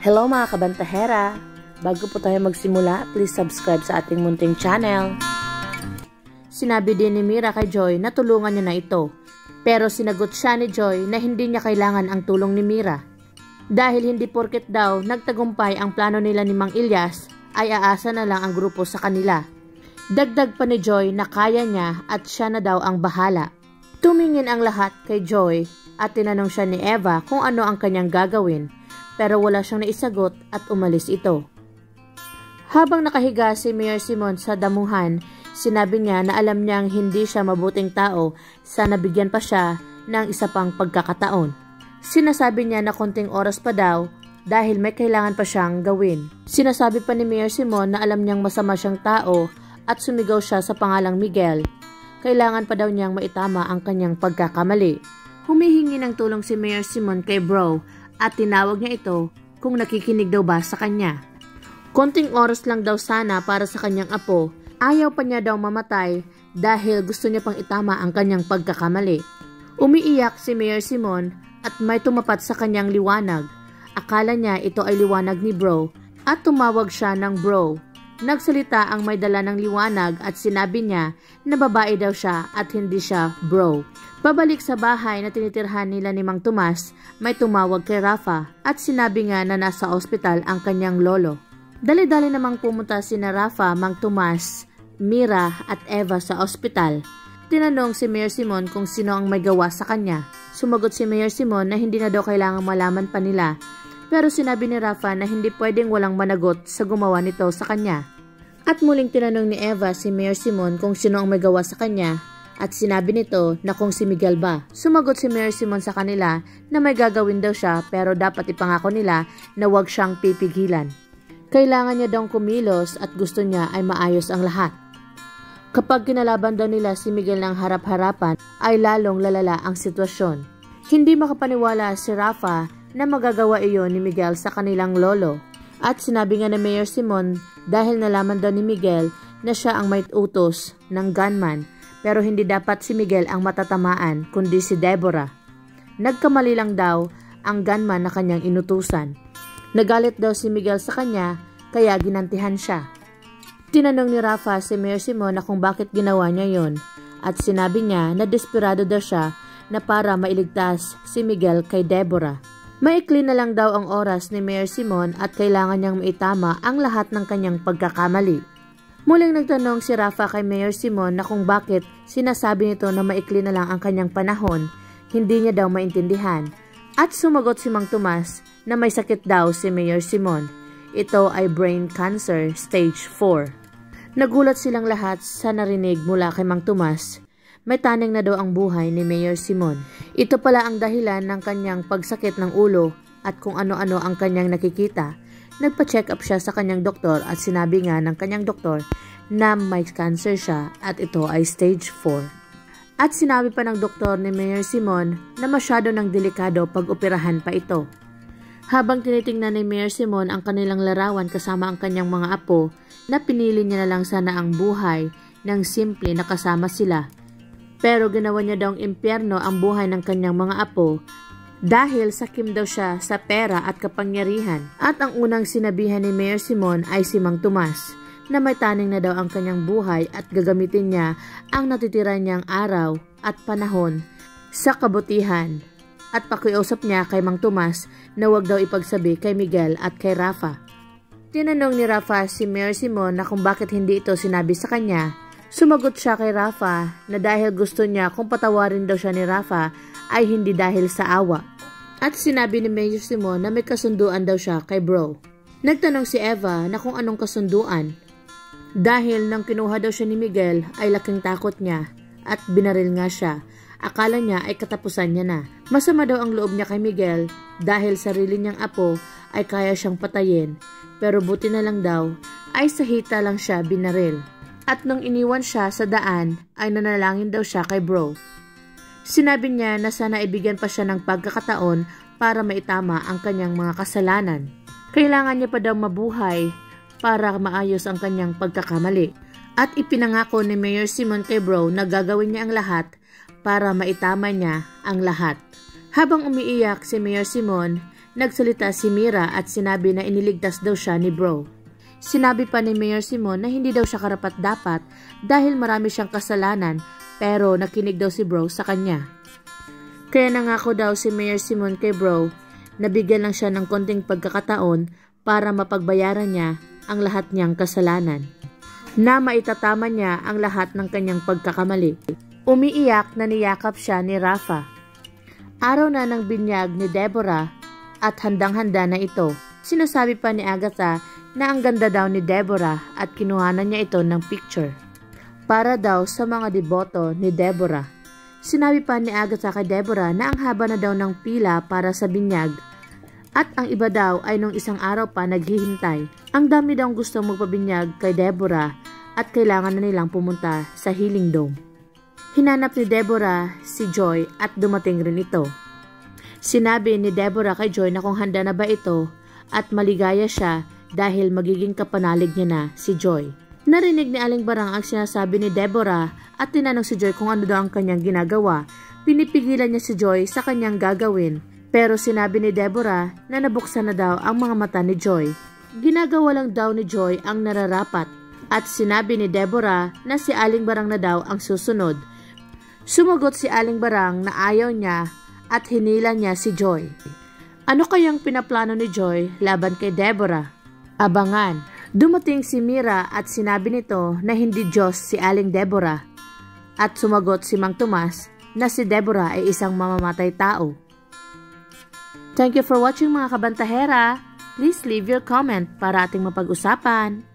Hello mga kabantahera! Bago po tayo magsimula, please subscribe sa ating munting channel. Sinabi din ni Mira kay Joy na tulungan niya na ito. Pero sinagot siya ni Joy na hindi niya kailangan ang tulong ni Mira. Dahil hindi porket daw nagtagumpay ang plano nila ni Mang Ilyas, ay aasa na lang ang grupo sa kanila. Dagdag pa ni Joy na kaya niya at siya na daw ang bahala. Tumingin ang lahat kay Joy at tinanong siya ni Eva kung ano ang kanyang gagawin. Pero wala siyang naisagot at umalis ito. Habang nakahiga si Mayor Simon sa damuhan, sinabi niya na alam niyang hindi siya mabuting tao sa nabigyan pa siya ng isa pang pagkakataon. Sinasabi niya na konting oras pa daw dahil may kailangan pa siyang gawin. Sinasabi pa ni Mayor Simon na alam niyang masama siyang tao at sumigaw siya sa pangalang Miguel. Kailangan pa daw niyang maitama ang kanyang pagkakamali. Humihingi ng tulong si Mayor Simon kay Bro at tinawag niya ito kung nakikinig daw ba sa kanya. Konting oras lang daw sana para sa kanyang apo. Ayaw pa niya daw mamatay dahil gusto niya pang itama ang kanyang pagkakamali. Umiiyak si Mayor Simon at may tumapat sa kanyang liwanag. Akala niya ito ay liwanag ni Bro at tumawag siya ng Bro. Nagsalita ang may dala ng liwanag at sinabi niya na babae daw siya at hindi siya Bro. Pabalik sa bahay na tinitirhan nila ni Mang Tomas, may tumawag kay Rafa at sinabi nga na nasa ospital ang kanyang lolo. Dali-dali namang pumunta sina Rafa, Mang Tomas, Mira at Eva sa ospital. Tinanong si Mayor Simon kung sino ang may gawa sa kanya. Sumagot si Mayor Simon na hindi na daw kailangang malaman pa nila. Pero sinabi ni Rafa na hindi pwedeng walang managot sa gumawa nito sa kanya. At muling tinanong ni Eva si Mayor Simon kung sino ang may gawa sa kanya. At sinabi nito na kung si Miguel ba. Sumagot si Mayor Simon sa kanila na may gagawin daw siya pero dapat ipangako nila na huwag siyang pipigilan. Kailangan niya daw kumilos at gusto niya ay maayos ang lahat. Kapag kinalaban daw nila si Miguel ng harap-harapan ay lalong lalala ang sitwasyon. Hindi makapaniwala si Rafa na magagawa iyon ni Miguel sa kanilang lolo. At sinabi nga na Mayor Simon dahil nalaman daw ni Miguel na siya ang may utos ng gunman. Pero hindi dapat si Miguel ang matatamaan kundi si Deborah. Nagkamali lang daw ang gunman na kanyang inutusan. Nagalit daw si Miguel sa kanya kaya ginantihan siya. Tinanong ni Rafa si Mayor Simon na kung bakit ginawa niya yon at sinabi niya na desperado daw siya na para mailigtas si Miguel kay Deborah. Maikli na lang daw ang oras ni Mayor Simon at kailangan niyang maitama ang lahat ng kanyang pagkakamali. Muling nagtanong si Rafa kay Mayor Simon na kung bakit sinasabi nito na maikli na lang ang kanyang panahon, hindi niya daw maintindihan. At sumagot si Mang Tomas na may sakit daw si Mayor Simon. Ito ay brain cancer stage 4. Nagulat silang lahat sa narinig mula kay Mang Tomas. May taning na daw ang buhay ni Mayor Simon. Ito pala ang dahilan ng kanyang pagsakit ng ulo at kung ano-ano ang kanyang nakikita. Nagpa-check up siya sa kanyang doktor at sinabi nga ng kanyang doktor na may cancer siya at ito ay stage 4. At sinabi pa ng doktor ni Mayor Simon na masyado ng delikado pag operahan pa ito. Habang tinitingnan ni Mayor Simon ang kanilang larawan kasama ang kanyang mga apo, na pinili niya na lang sana ang buhay ng simple na kasama sila. Pero ginawa niya daw ang impyerno ang buhay ng kanyang mga apo dahil sakim daw siya sa pera at kapangyarihan. At ang unang sinabihan ni Mayor Simon ay si Mang Tomas na may taning na daw ang kanyang buhay at gagamitin niya ang natitira niyang araw at panahon sa kabutihan. At pakiusap niya kay Mang Tomas na huwag daw ipagsabi kay Miguel at kay Rafa. Tinanong ni Rafa si Mayor Simon na kung bakit hindi ito sinabi sa kanya. Sumagot siya kay Rafa na dahil gusto niya kung patawarin daw siya ni Rafa ay hindi dahil sa awa. At sinabi ni Mayor Simon na may kasunduan daw siya kay Bro. Nagtanong si Eva na kung anong kasunduan. Dahil nang kinuha daw siya ni Miguel ay laking takot niya at binaril nga siya. Akala niya ay katapusan niya na. Masama daw ang loob niya kay Miguel dahil sarili niyang apo ay kaya siyang patayin. Pero buti na lang daw ay sa hita lang siya binaril. At nung iniwan siya sa daan ay nanalangin daw siya kay Bro. Sinabi niya na sana ibigyan pa siya ng pagkakataon para maitama ang kanyang mga kasalanan. Kailangan niya pa daw mabuhay para maayos ang kanyang pagkakamali. At ipinangako ni Mayor Simon kay Bro na gagawin niya ang lahat para maitama niya ang lahat. Habang umiiyak si Mayor Simon, Nagsalita si Mira at sinabi na iniligtas daw siya ni Bro. Sinabi pa ni Mayor Simon na hindi daw siya karapat-dapat dahil marami siyang kasalanan pero nakinig daw si Bro sa kanya. Kaya nangako daw si Mayor Simon kay Bro na bigyan lang siya ng konting pagkakataon para mapagbayaran niya ang lahat niyang kasalanan. Na maitatama niya ang lahat ng kanyang pagkakamali. Umiiyak na niyakap siya ni Rafa. Araw na ng binyag ni Deborah at handang-handa na ito. Sinasabi pa ni Agatha na ang ganda daw ni Deborah at kinuhanan niya ito ng picture. Para daw sa mga deboto ni Deborah. Sinabi pa ni Agatha kay Deborah na ang haba na daw ng pila para sa binyag at ang iba daw ay nung isang araw pa naghihintay. Ang dami daw gustong magpabinyag kay Deborah at kailangan na nilang pumunta sa Healing Dome. Hinanap ni Deborah si Joy at dumating rin ito. Sinabi ni Deborah kay Joy na kung handa na ba ito at maligaya siya dahil magiging kapanalig niya na si Joy. Narinig ni Aling Barang ang sinasabi ni Deborah at tinanong si Joy kung ano daw ang kanyang ginagawa. Pinipigilan niya si Joy sa kanyang gagawin. Pero sinabi ni Deborah na nabuksan na daw ang mga mata ni Joy. Ginagawa lang daw ni Joy ang nararapat at sinabi ni Deborah na si Aling Barang na daw ang susunod. Sumagot si Aling Barang na ayaw niya at hinila niya si Joy. Ano kayang pinaplano ni Joy laban kay Deborah? Abangan. Dumating si Mira at sinabi nito na hindi Diyos si Aling Deborah. At sumagot si Mang Tomas na si Deborah ay isang mamamatay tao. Thank you for watching mga kabantahera. Please leave your comment para ating mapag-usapan.